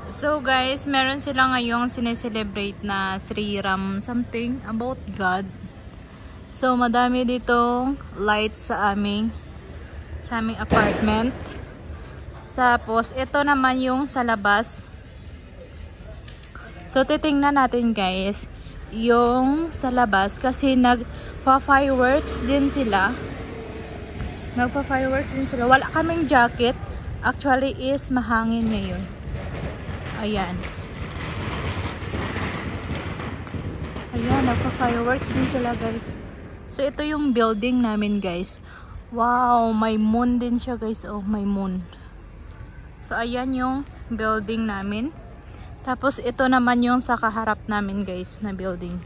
So guys, meron sila ngayong sineselebrate na Sri Ram something about God. So madami ditong lights sa aming apartment. Tapos ito naman yung sa labas. So titingnan natin guys yung sa labas kasi nagpa-fireworks din sila. Wala kaming jacket. Actually is mahangin ngayon. Ayan. Ayan, nagpa-fireworks din sila guys. So ito yung building namin guys. Wow, may moon din siya guys. Oh, may moon. So ayan yung building namin. Tapos ito naman yung sa kaharap namin guys na building.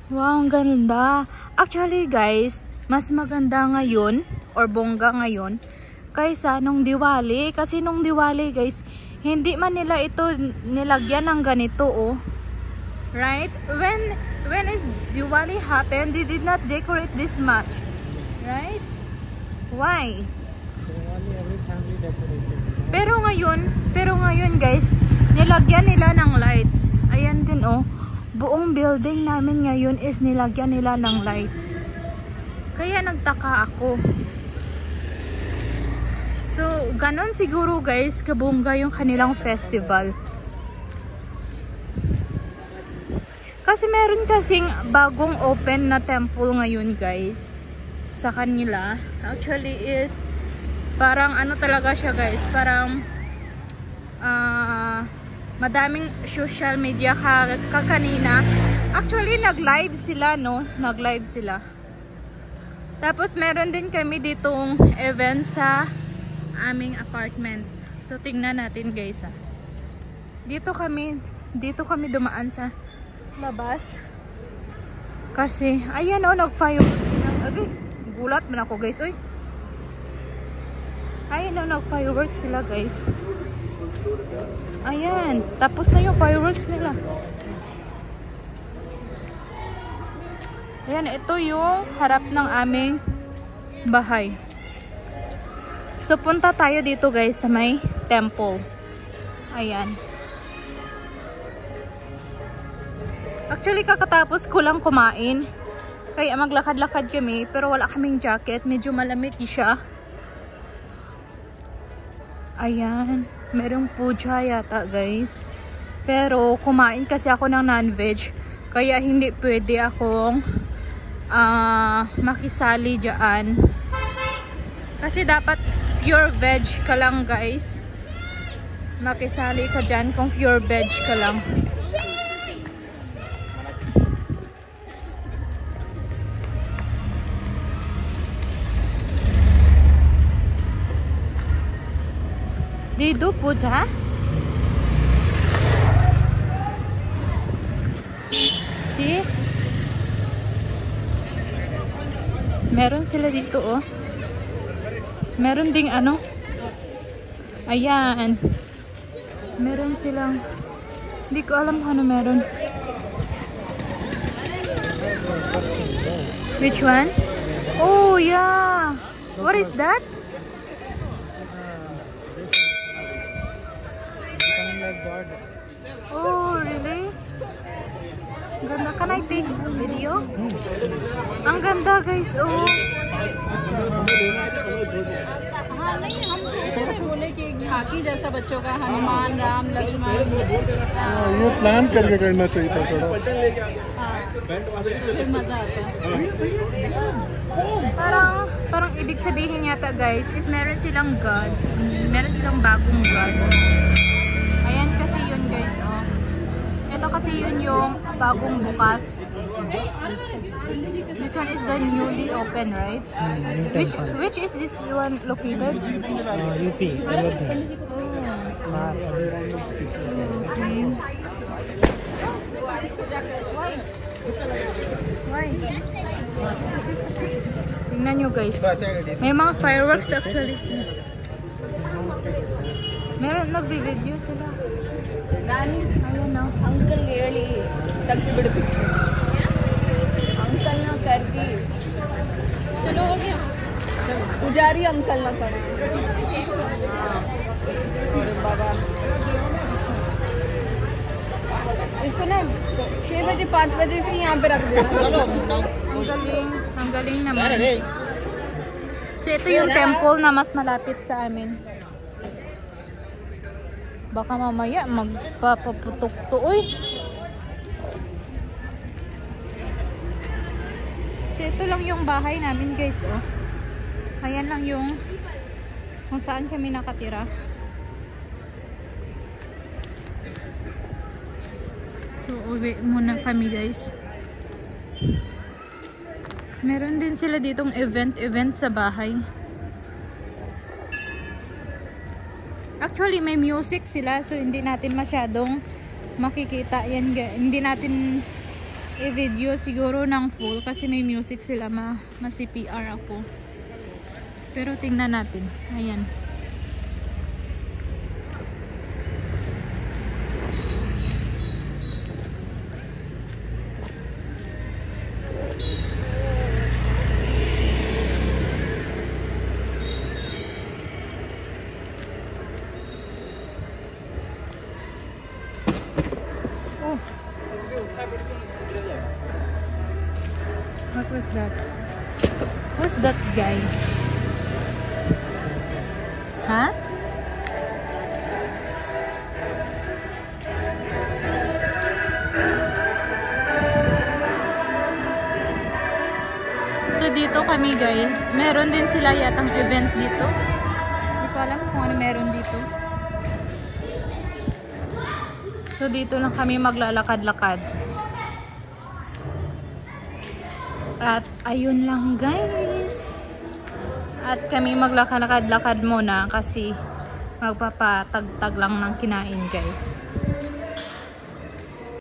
Wow, ang ganda. Actually guys, mas maganda ngayon or bongga ngayon kaysa nung Diwali. Kasi nung Diwali guys, hindi man nila ito nilagyan ng ganito oh. Right? When is Diwali happened, they did not decorate this much. Right? Why? Pero ngayon guys, nilagyan nila ng lights. Ayan din oh. Buong building namin ngayon is nilagyan nila ng lights. Kaya nagtaka ako. So, ganon siguro guys, kabongga yung kanilang festival. Kasi meron kasing bagong open na temple ngayon guys sa kanila. Actually is parang ano talaga siya guys, parang madaming social media kanina. Actually nag-live sila no, nag-live sila. Tapos meron din kami ditong event sa aming apartment. So tingnan natin guys ha. Dito kami dumaan sa labas. Kasi ayan oh, nag-fireworks. Agay, gulat man ako guys oy. Ayan oh, nag-fireworks sila guys. Ayan, tapos na yung fireworks nila. Ayan, ito yung harap ng aming bahay. So punta tayo dito guys sa may temple. Ayan. Actually kakatapos ko lang kumain. Kaya maglakad-lakad kami pero wala kaming jacket. Medyo malamig siya. Ayan. Merong puja yata guys. Pero kumain kasi ako ng non-veg. Kaya hindi pwede akong makisali dyan. Kasi dapat pure veg ka lang guys. Makisali ka dyan kung pure veg ka lang. They do puja? See? Meron sila dito oh. Meron ding ano. Ayan. Meron silang, hindi ko alam kung ano meron. Which one? Oh yeah. What is that? Oh really? Ganda. Can I take video? Ang ganda guys oh. झांकी जैसा बच्चों का हनुमान राम लक्ष्मण ये प्लान करके करना चाहिए था थोड़ा मजा आता parang ibig sabihin yata guys is meron silang God, meron silang bagong God. Ayan kasi yun guys oh. Ito kasi yun yung bagong bukas. This one is the newly open, right? Which is this one located? UP. Why? Tingnan nyo guys. May mga fireworks actually. Meron nagbi-video sila. Ayun na. Uncle really tagbidu picture. Uncle na कर दी चलो हो गया पुजारी अंकल ना करें 6 बजे 5 बजे से यहाँ पे रख देना. Ang galing naman. So ito yung temple na mas malapit sa amin. Baka mamaya magpapaputok to. Uy! So ito lang yung bahay namin guys. Oh. Ayan lang yung kung saan kami nakatira. So uwi muna kami guys. Meron din sila ditong event sa bahay. Actually may music sila so hindi natin masyadong makikita yan. Hindi natin i-video siguro ng full kasi may music sila. Ma-CPR ako. Pero tingnan natin. Ayan. What was that? Who's that guy? Huh? So dito kami guys. Meron din sila yatang event dito. Hindi ko alam kung ano meron dito. So dito lang kami maglalakad-lakad. At ayun lang guys. At kami maglakad-lakad muna kasi magpapatagtag lang ng kinain guys.